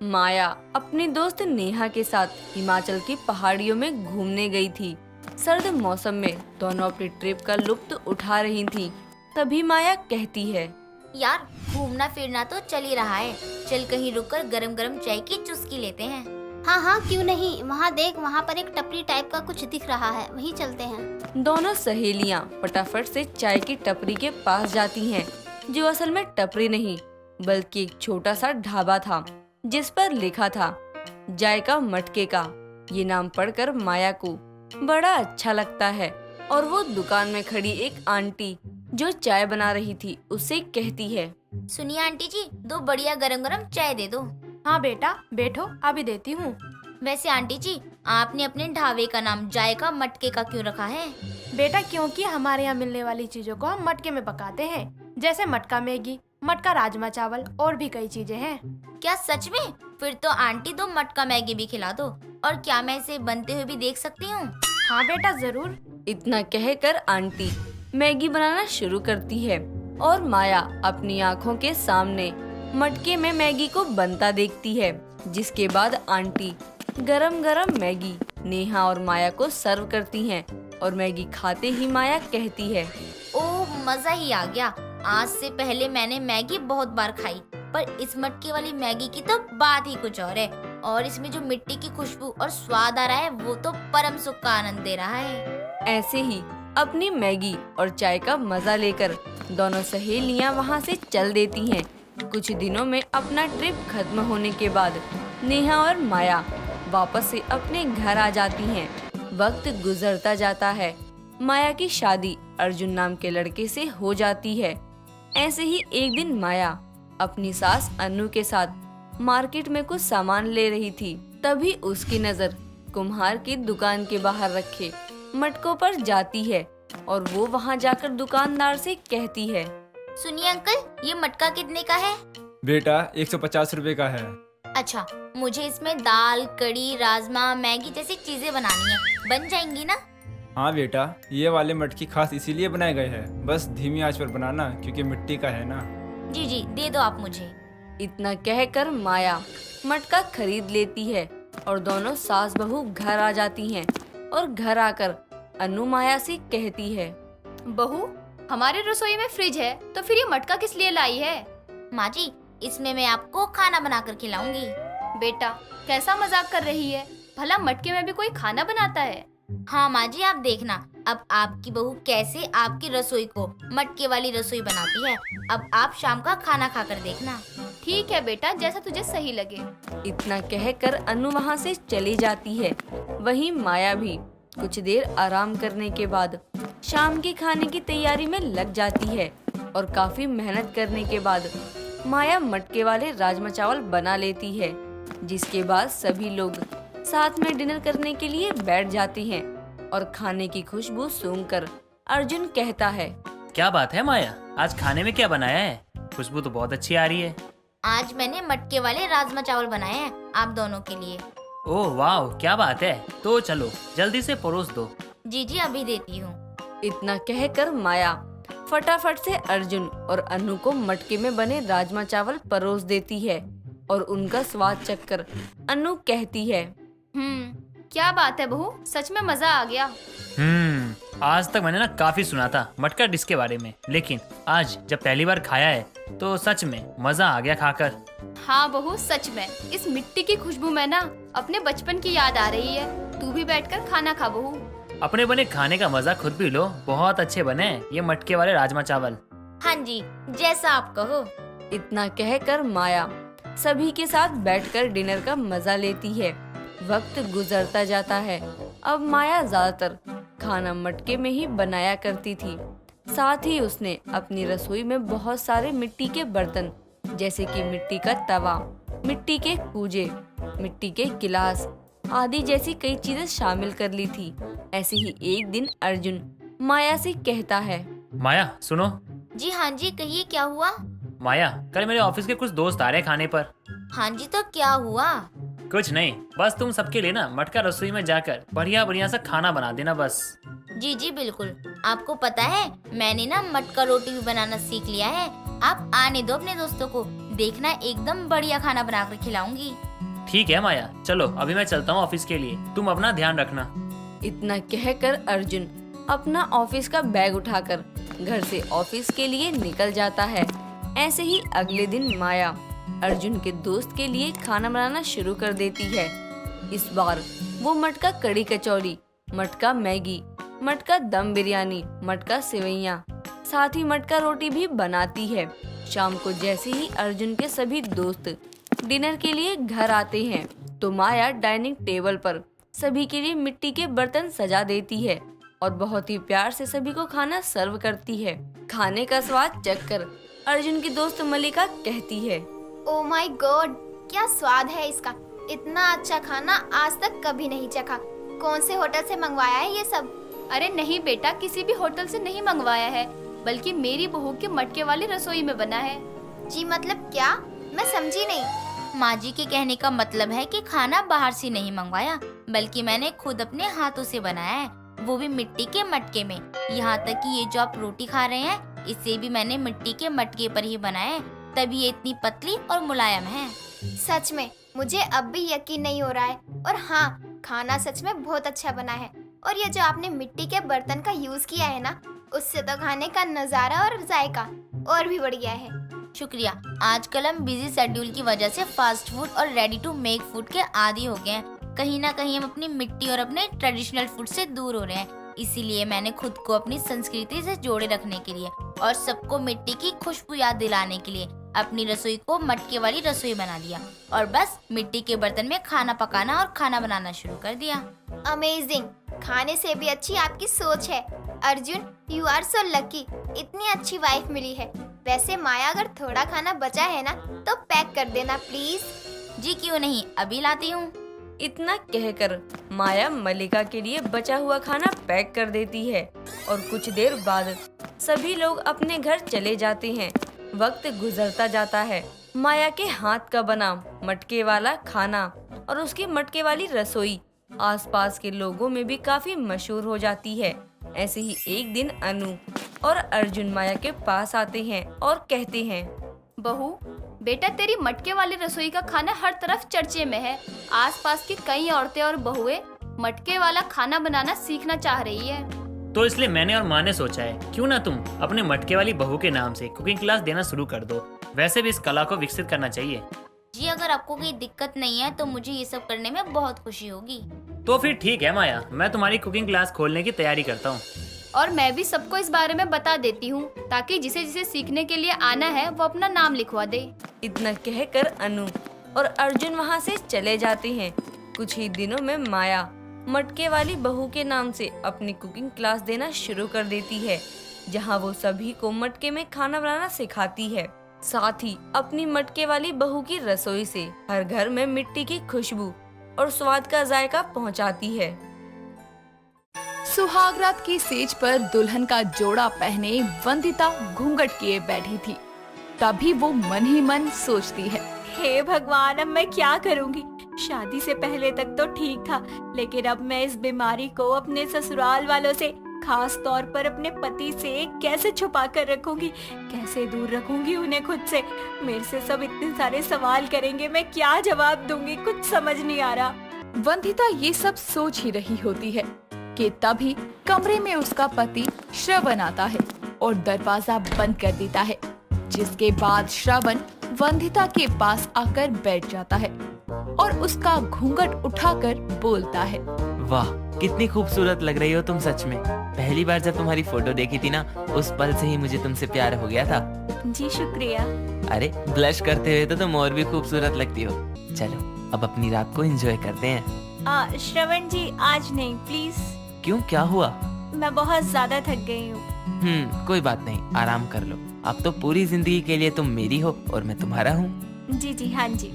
माया अपनी दोस्त नेहा के साथ हिमाचल की पहाड़ियों में घूमने गई थी। सर्द मौसम में दोनों अपनी ट्रिप का लुत्फ उठा रही थीं। तभी माया कहती है, यार घूमना फिरना तो चल ही रहा है, चल कहीं रुककर गरम गरम चाय की चुस्की लेते हैं। हाँ हाँ क्यों नहीं, वहाँ देख, वहाँ पर एक टपरी टाइप का कुछ दिख रहा है, वहीं चलते हैं। दोनों सहेलियां फटाफट से चाय की टपरी के पास जाती हैं, जो असल में टपरी नहीं बल्कि एक छोटा सा ढाबा था, जिस पर लिखा था जायका मटके का। ये नाम पढ़कर माया को बड़ा अच्छा लगता है और वो दुकान में खड़ी एक आंटी जो चाय बना रही थी उससे कहती है, सुनिए आंटी जी, दो बढ़िया गरम गरम चाय दे दो। हाँ बेटा बैठो, अभी देती हूँ। वैसे आंटी जी, आपने अपने ढाबे का नाम जायका मटके का क्यों रखा है? बेटा क्योंकि हमारे यहाँ मिलने वाली चीजों को हम मटके में पकाते हैं, जैसे मटका मैगी, मटका राजमा चावल और भी कई चीजें हैं। क्या सच में? फिर तो आंटी दो मटका मैगी भी खिला दो। और क्या मैं इसे बनते हुए भी देख सकती हूँ? हाँ बेटा जरूर। इतना कहकर आंटी मैगी बनाना शुरू करती है और माया अपनी आंखों के सामने मटके में मैगी को बनता देखती है। जिसके बाद आंटी गरम गरम मैगी नेहा और माया को सर्व करती हैं और मैगी खाते ही माया कहती है, ओह मजा ही आ गया। आज से पहले मैंने मैगी बहुत बार खाई, पर इस मटके वाली मैगी की तो बात ही कुछ और है। और इसमें जो मिट्टी की खुशबू और स्वाद आ रहा है वो तो परम सुख का आनंद दे रहा है। ऐसे ही अपनी मैगी और चाय का मजा लेकर दोनों सहेलियां वहां से चल देती हैं। कुछ दिनों में अपना ट्रिप खत्म होने के बाद नेहा और माया वापस से अपने घर आ जाती हैं। वक्त गुजरता जाता है। माया की शादी अर्जुन नाम के लड़के से हो जाती है। ऐसे ही एक दिन माया अपनी सास अनु के साथ मार्केट में कुछ सामान ले रही थी। तभी उसकी नजर कुम्हार की दुकान के बाहर रखे मटकों पर जाती है और वो वहां जाकर दुकानदार से कहती है, सुनिए अंकल, ये मटका कितने का है? बेटा 150 रुपए का है। अच्छा, मुझे इसमें दाल, कड़ी, राजमा, मैगी जैसी चीजें बनानी है, बन जाएंगी ना? हाँ बेटा, ये वाले मटकी खास इसीलिए बनाए गए हैं, बस धीमी आंच पर बनाना क्योंकि मिट्टी का है ना। जी जी, दे दो आप मुझे। इतना कहकर माया मटका खरीद लेती है और दोनों सास बहू घर आ जाती हैं और घर आकर अनु माया से कहती है, बहू हमारे रसोई में फ्रिज है, तो फिर ये मटका किस लिए लाई है? माँ जी, इसमें मैं आपको खाना बनाकर खिलाऊंगी। बेटा कैसा मजाक कर रही है, भला मटके में भी कोई खाना बनाता है? हाँ माँ जी, आप देखना अब आपकी बहू कैसे आपकी रसोई को मटके वाली रसोई बनाती है। अब आप शाम का खाना खाकर देखना। ठीक है बेटा, जैसा तुझे सही लगे। इतना कहकर अनु वहां से चली जाती है। वहीं माया भी कुछ देर आराम करने के बाद शाम के खाने की तैयारी में लग जाती है और काफी मेहनत करने के बाद माया मटके वाले राजमा चावल बना लेती है। जिसके बाद सभी लोग साथ में डिनर करने के लिए बैठ जाते हैं और खाने की खुशबू सूंघकर अर्जुन कहता है, क्या बात है माया, आज खाने में क्या बनाया है? खुशबू तो बहुत अच्छी आ रही है। आज मैंने मटके वाले राजमा चावल बनाए हैं आप दोनों के लिए। ओह वाह, क्या बात है। तो चलो जल्दी से परोस दो। जी जी, अभी देती हूँ। इतना कहकर माया फटाफट से अर्जुन और अनु को मटके में बने राजमा चावल परोस देती है और उनका स्वाद चखकर अनु कहती है, क्या बात है बहू, सच में मजा आ गया। आज तक मैंने ना काफी सुना था मटका डिश के बारे में, लेकिन आज जब पहली बार खाया है तो सच में मजा आ गया खाकर। हाँ बहू सच में, इस मिट्टी की खुशबू में ना अपने बचपन की याद आ रही है। तू भी बैठकर खाना खा बहू। अपने बने खाने का मजा खुद भी लो, बहुत अच्छे बने ये मटके वाले राजमा चावल। हाँ जी, जैसा आप कहो। इतना कहकर माया सभी के साथ बैठकर डिनर का मजा लेती है। वक्त गुजरता जाता है। अब माया ज्यादातर खाना मटके में ही बनाया करती थी। साथ ही उसने अपनी रसोई में बहुत सारे मिट्टी के बर्तन जैसे कि मिट्टी का तवा, मिट्टी के कूजे, मिट्टी के गिलास आदि जैसी कई चीजें शामिल कर ली थी। ऐसे ही एक दिन अर्जुन माया से कहता है, माया सुनो। जी हाँ जी, कहिए क्या हुआ? माया, कल मेरे ऑफिस के कुछ दोस्त आ रहे हैं खाने पर। हाँ जी, तो क्या हुआ? कुछ नहीं, बस तुम सबके लिए ना मटका रसोई में जाकर बढ़िया बढ़िया सा खाना बना देना बस। जी जी बिल्कुल। आपको पता है मैंने ना मटका रोटी भी बनाना सीख लिया है। आप आने दो अपने दोस्तों को, देखना एकदम बढ़िया खाना बनाकर खिलाऊंगी। ठीक है माया, चलो अभी मैं चलता हूँ ऑफिस के लिए, तुम अपना ध्यान रखना। इतना कहकर अर्जुन अपना ऑफिस का बैग उठाकर घर से ऑफिस के लिए निकल जाता है। ऐसे ही अगले दिन माया अर्जुन के दोस्त के लिए खाना बनाना शुरू कर देती है। इस बार वो मटका कड़ी कचौड़ी, मटका मैगी, मटका दम बिरयानी, मटका सेवइयाँ, साथ ही मटका रोटी भी बनाती है। शाम को जैसे ही अर्जुन के सभी दोस्त डिनर के लिए घर आते हैं तो माया डाइनिंग टेबल पर सभी के लिए मिट्टी के बर्तन सजा देती है और बहुत ही प्यार से सभी को खाना सर्व करती है। खाने का स्वाद चखकर अर्जुन की दोस्त मलिका कहती है, ओ माय गॉड, क्या स्वाद है इसका। इतना अच्छा खाना आज तक कभी नहीं चखा। कौन से होटल से मंगवाया है ये सब? अरे नहीं बेटा, किसी भी होटल से नहीं मंगवाया है, बल्कि मेरी बहू के मटके वाली रसोई में बना है। जी मतलब क्या? मैं समझी नहीं। माँ जी के कहने का मतलब है कि खाना बाहर से नहीं मंगवाया, बल्कि मैंने खुद अपने हाथों से बनाया है, वो भी मिट्टी के मटके में। यहाँ तक कि ये जो आप रोटी खा रहे हैं, इसे भी मैंने मिट्टी के मटके पर ही बनाया है, तभी ये इतनी पतली और मुलायम है। सच में मुझे अब भी यकीन नहीं हो रहा है। और हाँ, खाना सच में बहुत अच्छा बना है। और ये जो आपने मिट्टी के बर्तन का यूज किया है ना, उससे तो खाने का नजारा और जायका और भी बढ़ गया है। शुक्रिया। आजकल हम बिजी शेड्यूल की वजह से फास्ट फूड और रेडी टू मेक फूड के आदी हो गए हैं। कहीं ना कहीं हम अपनी मिट्टी और अपने ट्रेडिशनल फूड से दूर हो रहे हैं। इसीलिए मैंने खुद को अपनी संस्कृति से जोड़े रखने के लिए और सबको मिट्टी की खुशबू याद दिलाने के लिए अपनी रसोई को मटके वाली रसोई बना दिया और बस मिट्टी के बर्तन में खाना पकाना और खाना बनाना शुरू कर दिया। अमेजिंग। खाने से भी अच्छी आपकी सोच है Arjun. You are so lucky, इतनी अच्छी वाइफ मिली है। वैसे माया, अगर थोड़ा खाना बचा है ना तो पैक कर देना प्लीज। जी क्यों नहीं, अभी लाती हूँ। इतना कहकर माया मलिका के लिए बचा हुआ खाना पैक कर देती है और कुछ देर बाद सभी लोग अपने घर चले जाते हैं। वक्त गुजरता जाता है। माया के हाथ का बना मटके वाला खाना और उसकी मटके वाली रसोई आसपास के लोगों में भी काफी मशहूर हो जाती है। ऐसे ही एक दिन अनु और अर्जुन माया के पास आते हैं और कहते हैं, बहू बेटा, तेरी मटके वाली रसोई का खाना हर तरफ चर्चे में है। आसपास की कई औरतें और बहुएं मटके वाला खाना बनाना सीखना चाह रही है। तो इसलिए मैंने और माँ ने सोचा है, क्यों ना तुम अपने मटके वाली बहू के नाम से कुकिंग क्लास देना शुरू कर दो। वैसे भी इस कला को विकसित करना चाहिए। जी अगर आपको कोई दिक्कत नहीं है तो मुझे ये सब करने में बहुत खुशी होगी। तो फिर ठीक है माया, मैं तुम्हारी कुकिंग क्लास खोलने की तैयारी करता हूँ। और मैं भी सबको इस बारे में बता देती हूँ, ताकि जिसे जिसे सीखने के लिए आना है वो अपना नाम लिखवा दे। इतना कहकर अनु और अर्जुन वहाँ से चले जाते हैं। कुछ ही दिनों में माया मटके वाली बहू के नाम से अपनी कुकिंग क्लास देना शुरू कर देती है, जहाँ वो सभी को मटके में खाना बनाना सिखाती है। साथ ही अपनी मटके वाली बहू की रसोई से हर घर में मिट्टी की खुशबू और स्वाद का जायका पहुँचाती है। सुहागरात की सेज पर दुल्हन का जोड़ा पहने वंदिता घूंघट किए बैठी थी। तभी वो मन ही मन सोचती है, हे भगवान, अब मैं क्या करूंगी। शादी से पहले तक तो ठीक था, लेकिन अब मैं इस बीमारी को अपने ससुराल वालों से, खास तौर पर अपने पति से कैसे छुपा कर रखूंगी, कैसे दूर रखूंगी उन्हें खुद से। मेरे से सब इतने सारे सवाल करेंगे, मैं क्या जवाब दूंगी, कुछ समझ नहीं आ रहा। वंदिता ये सब सोच ही रही होती है कि तभी कमरे में उसका पति श्रवण आता है और दरवाजा बंद कर देता है, जिसके बाद श्रवण वंदिता के पास आकर बैठ जाता है और उसका घूंघट उठाकर बोलता है, वाह कितनी खूबसूरत लग रही हो तुम सच में। पहली बार जब तुम्हारी फोटो देखी थी ना, उस पल से ही मुझे तुमसे प्यार हो गया था। जी शुक्रिया। अरे ब्लश करते हुए तो तुम और भी खूबसूरत लगती हो। चलो अब अपनी रात को एंजॉय करते हैं। श्रवण जी आज नहीं प्लीज। क्यों, क्या हुआ? मैं बहुत ज्यादा थक गई हूँ। कोई बात नहीं, आराम कर लो। अब तो पूरी जिंदगी के लिए तुम मेरी हो और मैं तुम्हारा हूँ। जी जी हाँ जी।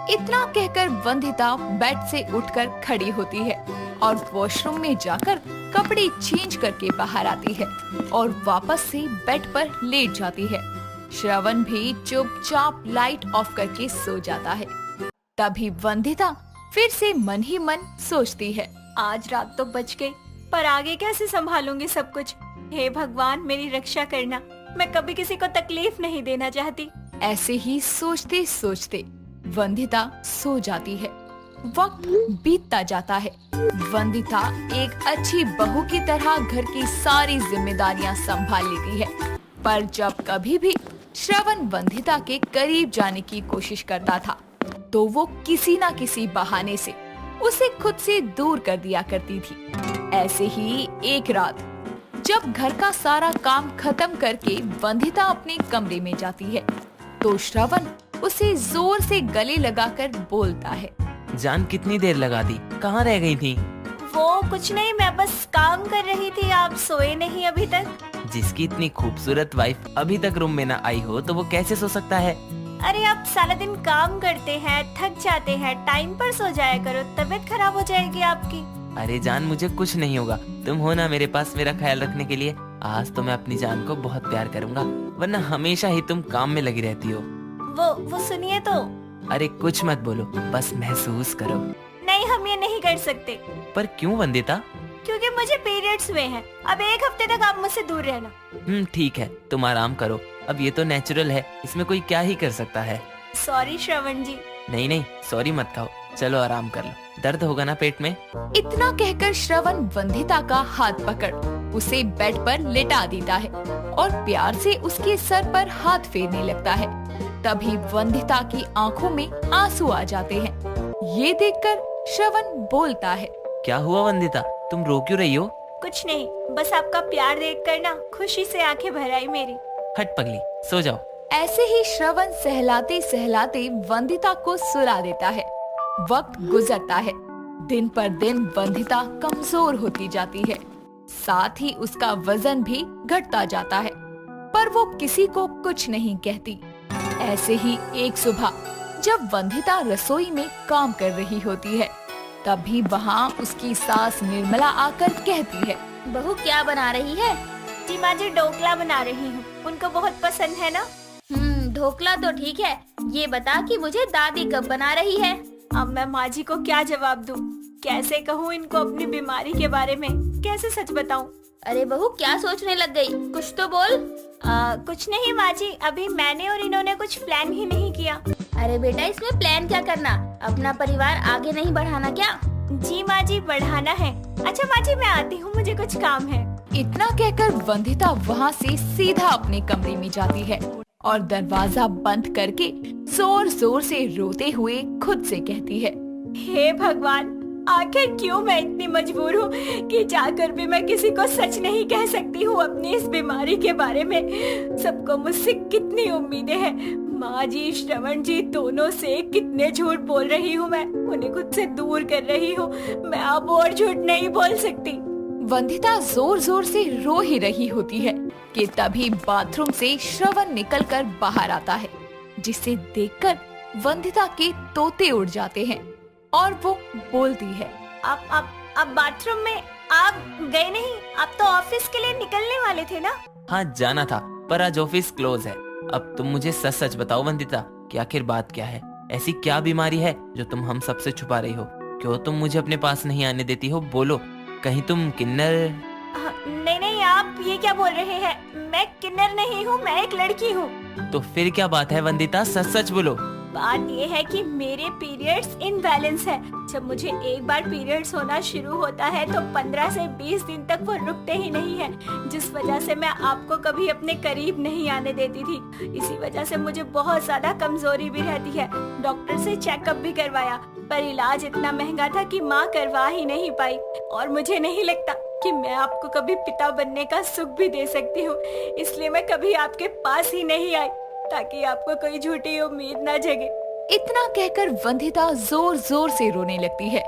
इतना कहकर वंदिता बेड से उठकर खड़ी होती है और वॉशरूम में जाकर कपड़े चेंज करके बाहर आती है और वापस से बेड पर लेट जाती है। श्रवण भी चुपचाप लाइट ऑफ करके सो जाता है। तभी वंदिता फिर से मन ही मन सोचती है, आज रात तो बच गई, पर आगे कैसे संभालूंगी सब कुछ। हे भगवान मेरी रक्षा करना, मैं कभी किसी को तकलीफ नहीं देना चाहती। ऐसे ही सोचते सोचते वंदिता सो जाती है। वक्त बीतता जाता है। वंदिता एक अच्छी बहू की तरह घर की सारी जिम्मेदारियां संभाल लेती है, पर जब कभी भी श्रवण वंदिता के करीब जाने की कोशिश करता था तो वो किसी न किसी बहाने से उसे खुद से दूर कर दिया करती थी। ऐसे ही एक रात जब घर का सारा काम खत्म करके वंदिता अपने कमरे में जाती है तो श्रवण उसे जोर से गले लगाकर बोलता है, जान कितनी देर लगा दी, कहाँ रह गई थी? वो कुछ नहीं, मैं बस काम कर रही थी। आप सोए नहीं अभी तक? जिसकी इतनी खूबसूरत वाइफ अभी तक रूम में न आई हो तो वो कैसे सो सकता है? अरे आप सारा दिन काम करते हैं, थक जाते हैं, टाइम पर सो जाया करो, तबीयत खराब हो जाएगी आपकी। अरे जान, मुझे कुछ नहीं होगा, तुम हो ना मेरे पास मेरा ख्याल रखने के लिए। आज तो मैं अपनी जान को बहुत प्यार करूंगा, वरना हमेशा ही तुम काम में लगी रहती हो। वो सुनिए तो। अरे कुछ मत बोलो, बस महसूस करो। नहीं, हम ये नहीं कर सकते। पर क्यों वंदिता? क्योंकि मुझे पीरियड्स हुए हैं। अब एक हफ्ते तक आप मुझसे दूर रहना। ठीक है, तुम आराम करो, अब ये तो नेचुरल है, इसमें कोई क्या ही कर सकता है। सॉरी श्रवण जी। नहीं, सॉरी मत कहो, चलो आराम कर लो, दर्द होगा ना पेट में? इतना कहकर श्रवण वंदिता का हाथ पकड़ उसे बेड पर लेटा देता है और प्यार से उसके सर पर हाथ फेरने लगता है। तभी वंदिता की आंखों में आंसू आ जाते हैं। ये देखकर श्रवण बोलता है, क्या हुआ वंदिता, तुम रो क्यों रही हो? कुछ नहीं, बस आपका प्यार देखकर ना खुशी से आंखें भर आई मेरी। हट पगली, सो जाओ। ऐसे ही श्रवण सहलाते सहलाते वंदिता को सुला देता है। वक्त गुजरता है, दिन पर दिन वंदिता कमजोर होती जाती है, साथ ही उसका वजन भी घटता जाता है, पर वो किसी को कुछ नहीं कहती। ऐसे ही एक सुबह जब वंदिता रसोई में काम कर रही होती है, तभी वहाँ उसकी सास निर्मला आकर कहती है, बहू क्या बना रही है? जी माँ जी, ढोकला बना रही हूँ, उनको बहुत पसंद है ना। ढोकला तो ठीक है, ये बता कि मुझे दादी कब बना रही है? अब मैं माँ जी को क्या जवाब दूँ? कैसे कहूँ इनको अपनी बीमारी के बारे में, कैसे सच बताऊँ? अरे बहू क्या सोचने लग गई, कुछ तो बोल। कुछ नहीं माँ जी, अभी मैंने और इन्होंने कुछ प्लान ही नहीं किया। अरे बेटा, इसमें प्लान क्या करना, अपना परिवार आगे नहीं बढ़ाना क्या? जी माँ जी, बढ़ाना है। अच्छा माँ जी, मैं आती हूँ, मुझे कुछ काम है। इतना कहकर वंदिता वहाँ से सीधा अपने कमरे में जाती है और दरवाजा बंद करके जोर जोर से रोते हुए खुद से कहती है, हे भगवान, आखिर क्यों मैं इतनी मजबूर हूँ कि जाकर भी मैं किसी को सच नहीं कह सकती हूँ अपनी इस बीमारी के बारे में। सबको मुझसे कितनी उम्मीदें हैं। माँ जी, श्रवण जी, दोनों से कितने झूठ बोल रही हूँ मैं, उन्हें खुद से दूर कर रही हूँ। मैं अब और झूठ नहीं बोल सकती। वंदिता जोर जोर से रो ही रही होती है कि तभी बाथरूम से श्रवण निकलकर बाहर आता है, जिसे देखकर वंदिता के तोते उड़ जाते हैं और वो बोलती है, आप बाथरूम में आप गए नहीं? आप तो ऑफिस के लिए निकलने वाले थे ना? हाँ, जाना था, पर आज ऑफिस क्लोज है। अब तुम मुझे सच सच बताओ वंदिता, कि आखिर बात क्या है? ऐसी क्या बीमारी है जो तुम हम सबसे छुपा रही हो? क्यों तुम मुझे अपने पास नहीं आने देती हो? बोलो, कहीं तुम किन्नर? नहीं, आप ये क्या बोल रहे हैं? मैं किन्नर नहीं हूँ, मैं एक लड़की हूँ। तो फिर क्या बात है वंदिता, सच सच बोलो। बात ये है कि मेरे पीरियड्स इनबैलेंस है। जब मुझे एक बार पीरियड्स होना शुरू होता है तो 15 से 20 दिन तक वो रुकते ही नहीं है, जिस वजह से मैं आपको कभी अपने करीब नहीं आने देती थी। इसी वजह से मुझे बहुत ज्यादा कमजोरी भी रहती है। डॉक्टर से चेकअप भी करवाया, पर इलाज इतना महंगा था कि माँ करवा ही नहीं पाई। और मुझे नहीं लगता कि मैं आपको कभी पिता बनने का सुख भी दे सकती हूँ, इसलिए मैं कभी आपके पास ही नहीं आई, ताकि आपको कोई झूठी उम्मीद न जगे। इतना कहकर वंदिता जोर जोर से रोने लगती है।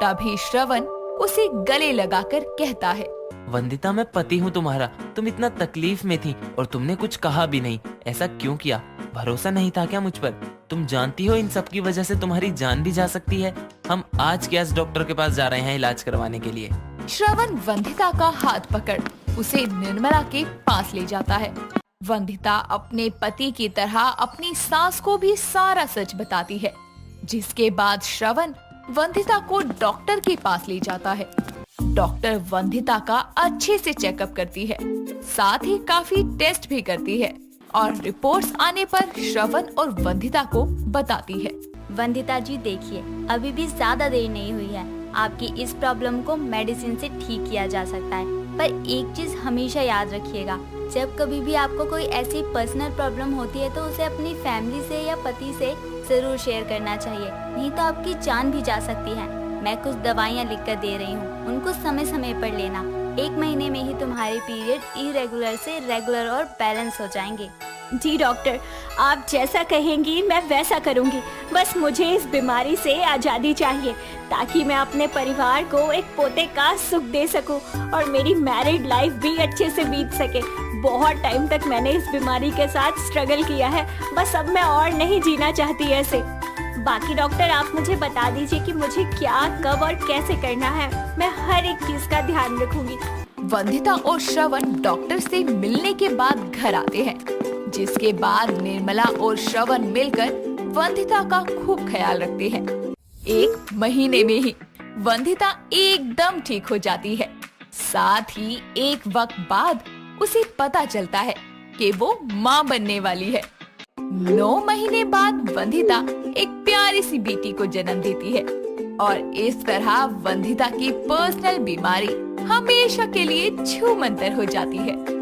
तभी श्रवण उसे गले लगाकर कहता है, वंदिता, मैं पति हूँ तुम्हारा, तुम इतना तकलीफ में थी और तुमने कुछ कहा भी नहीं। ऐसा क्यों किया? भरोसा नहीं था क्या मुझ पर? तुम जानती हो इन सब की वजह से तुम्हारी जान भी जा सकती है। हम आज के आज डॉक्टर के पास जा रहे हैं इलाज करवाने के लिए। श्रवण वंदिता का हाथ पकड़ उसे निर्मला के पास ले जाता है। वंदिता अपने पति की तरह अपनी सास को भी सारा सच बताती है, जिसके बाद श्रवण वंदिता को डॉक्टर के पास ले जाता है। डॉक्टर वंदिता का अच्छे से चेकअप करती है, साथ ही काफी टेस्ट भी करती है और रिपोर्ट्स आने पर श्रवण और वंदिता को बताती है। वंदिता जी देखिए, अभी भी ज्यादा देर नहीं हुई है। आपकी इस प्रॉब्लम को मेडिसिन से ठीक किया जा सकता है, पर एक चीज हमेशा याद रखिएगा, जब कभी भी आपको कोई ऐसी पर्सनल प्रॉब्लम होती है तो उसे अपनी फैमिली से या पति से जरूर शेयर करना चाहिए, नहीं तो आपकी जान भी जा सकती है। मैं कुछ दवाइयाँ लिख कर दे रही हूँ, उनको समय समय पर लेना। 1 महीने में ही तुम्हारे पीरियड इरेगुलर से रेगुलर और बैलेंस हो जाएंगे। जी डॉक्टर, आप जैसा कहेंगी मैं वैसा करूंगी। बस मुझे इस बीमारी से आज़ादी चाहिए ताकि मैं अपने परिवार को एक पोते का सुख दे सकूं और मेरी मैरिड लाइफ भी अच्छे से बीत सके। बहुत टाइम तक मैंने इस बीमारी के साथ स्ट्रगल किया है, बस अब मैं और नहीं जीना चाहती ऐसे। बाकी डॉक्टर आप मुझे बता दीजिए कि मुझे क्या, कब और कैसे करना है। मैं हर एक चीज का ध्यान रखूंगी। वंदिता और श्रवण डॉक्टर से मिलने के बाद घर आते हैं, जिसके बाद निर्मला और श्रवण मिलकर वंदिता का खूब ख्याल रखते हैं। 1 महीने में ही वंदिता एकदम ठीक हो जाती है। साथ ही एक वक्त बाद उसे पता चलता है कि वो माँ बनने वाली है। 9 महीने बाद वंदिता एक प्यारी सी बेटी को जन्म देती है और इस तरह वंदिता की पर्सनल बीमारी हमेशा के लिए छूमंतर हो जाती है।